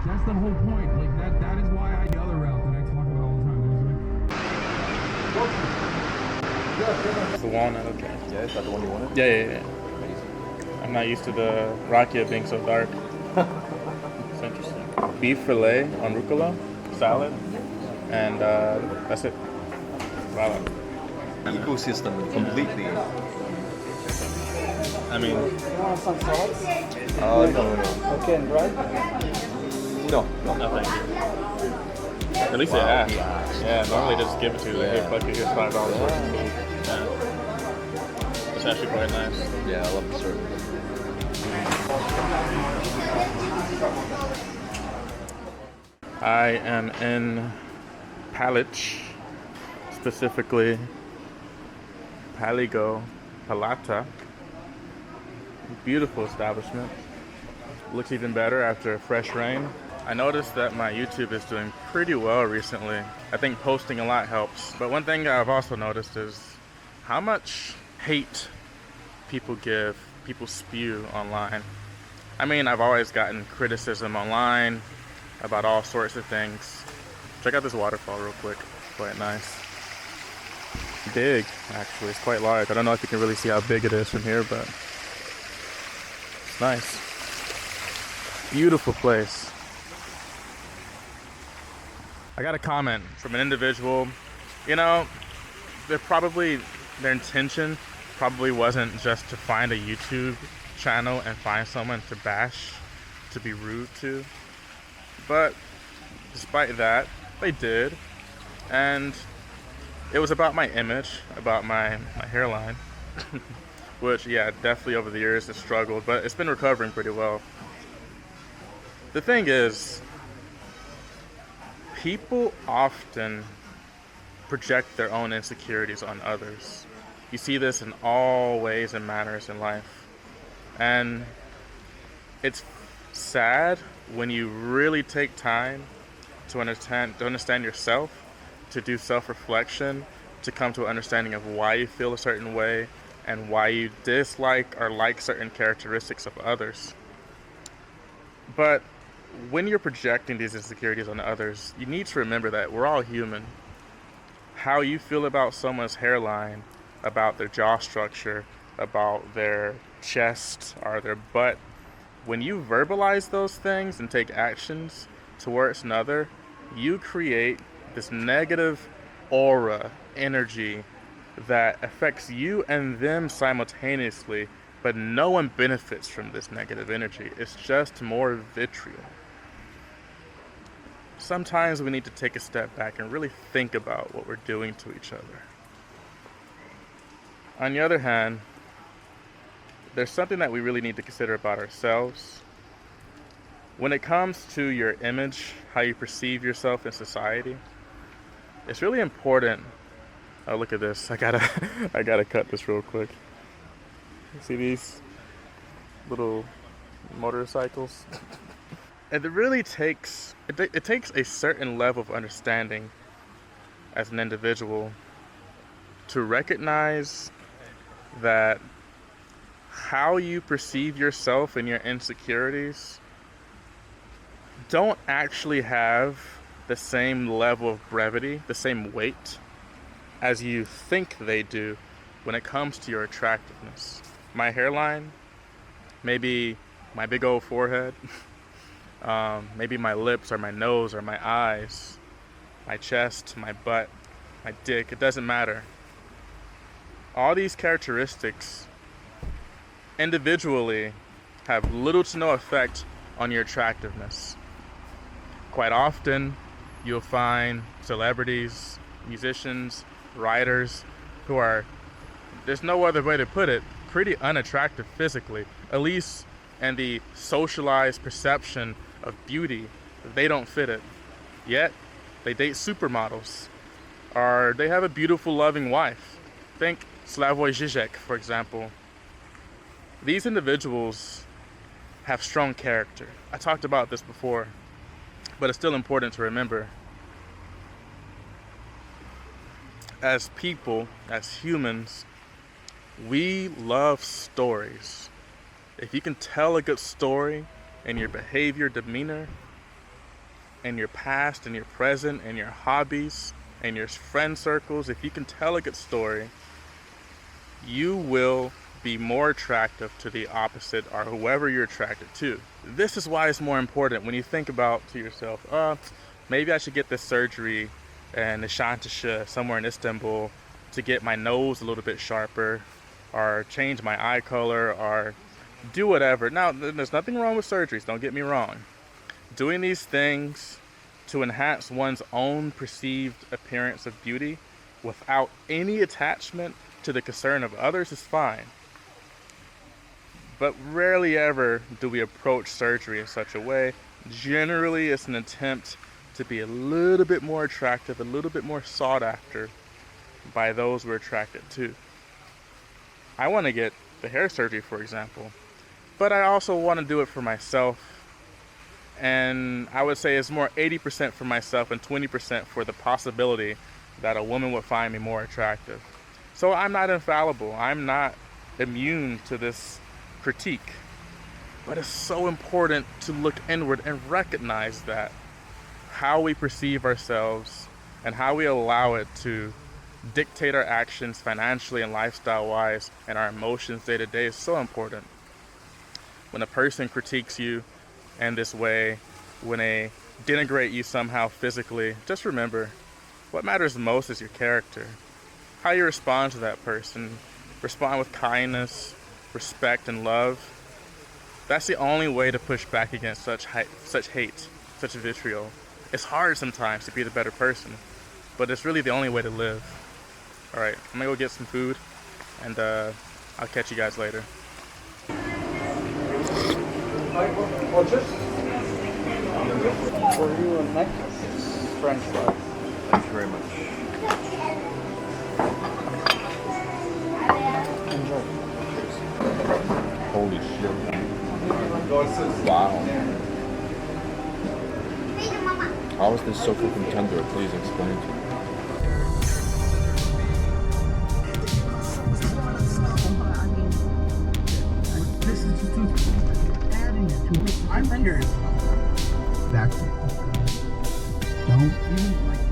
That's the whole point. Like that is why I the other route that I talk about all the time. It's the walnut, okay. Yeah, is that the one you wanted? Yeah. I'm not used to the rakia being so dark. It's interesting. Beef fillet on rucola, salad, and that's it. Wow. Ecosystem completely. I mean, You want some salads? No. Okay, and bread? No. no thank you. At least they ask. Yeah, normally they just give it to you. Like, hey, fuck it, here's $5 worth of food. Yeah. It's actually quite nice. Yeah, I love the service. I am in Palic, specifically Paligo Palata. Beautiful establishment. Looks even better after a fresh rain. I noticed that my YouTube is doing pretty well recently. I think posting a lot helps. But one thing I've also noticed is how much hate people spew online. I mean, I've always gotten criticism online about all sorts of things. Check out this waterfall real quick. Quite nice. Big, actually. It's quite large. I don't know if you can really see how big it is from here, but it's nice. Beautiful place. I got a comment from an individual. You know, their intention probably wasn't just to find a YouTube channel and find someone to bash, to be rude to. But despite that, they did. And it was about my image, about my hairline. Which, yeah, definitely over the years has struggled, but it's been recovering pretty well. The thing is, people often project their own insecurities on others. You see this in all ways and manners in life. And it's sad when you really take time to understand yourself, to do self-reflection, to come to an understanding of why you feel a certain way and why you dislike or like certain characteristics of others. But when you're projecting these insecurities on others, you need to remember that we're all human. How you feel about someone's hairline, about their jaw structure, about their chest or their butt, when you verbalize those things and take actions towards another, you create this negative aura, energy that affects you and them simultaneously, but no one benefits from this negative energy. It's just more vitriol. Sometimes we need to take a step back and really think about what we're doing to each other. On the other hand, there's something that we really need to consider about ourselves. When it comes to your image, how you perceive yourself in society, it's really important. Oh, look at this. I gotta cut this real quick. See these little motorcycles? It really takes a certain level of understanding as an individual to recognize that how you perceive yourself and your insecurities don't actually have the same level of brevity, the same weight as you think they do when it comes to your attractiveness. My hairline, maybe my big old forehead, maybe my lips or my nose or my eyes, my chest, my butt, my dick, it doesn't matter. All these characteristics individually have little to no effect on your attractiveness. Quite often, you'll find celebrities, musicians, writers who are, there's no other way to put it, pretty unattractive physically, at least in the socialized perception of beauty. They don't fit it. Yet, they date supermodels, or they have a beautiful, loving wife. Think Slavoj Žižek, for example. These individuals have strong character. I talked about this before, but it's still important to remember. As people, as humans, we love stories. If you can tell a good story in your behavior, demeanor, in your past and your present and your hobbies and your friend circles, if you can tell a good story, you will be more attractive to the opposite or whoever you're attracted to. This is why it's more important when you think about to yourself, maybe I should get this surgery in Nişantaşı, somewhere in Istanbul, to get my nose a little bit sharper, or change my eye color, or do whatever. Now, there's nothing wrong with surgeries, don't get me wrong. Doing these things to enhance one's own perceived appearance of beauty without any attachment to the concern of others is fine. But rarely ever do we approach surgery in such a way. Generally, it's an attempt to be a little bit more attractive, a little bit more sought after by those we're attracted to. I want to get the hair surgery, for example, but I also want to do it for myself. And I would say it's more 80% for myself and 20% for the possibility that a woman would find me more attractive. So I'm not infallible. I'm not immune to this critique. But it's so important to look inward and recognize that how we perceive ourselves and how we allow it to dictate our actions financially and lifestyle-wise and our emotions day to day is so important. When a person critiques you in this way, when they denigrate you somehow physically, just remember, what matters most is your character. How you respond to that person. Respond with kindness, respect, and love. That's the only way to push back against such hate, such vitriol. It's hard sometimes to be the better person, but it's really the only way to live. Alright, I'm gonna go get some food, and I'll catch you guys later. For you, a necklace. French fries. Thank you very much. Enjoy. Holy shit. Wow. How is this so fucking tender? Please explain to me. This is just adding it to it. I'm curious about that. Don't even like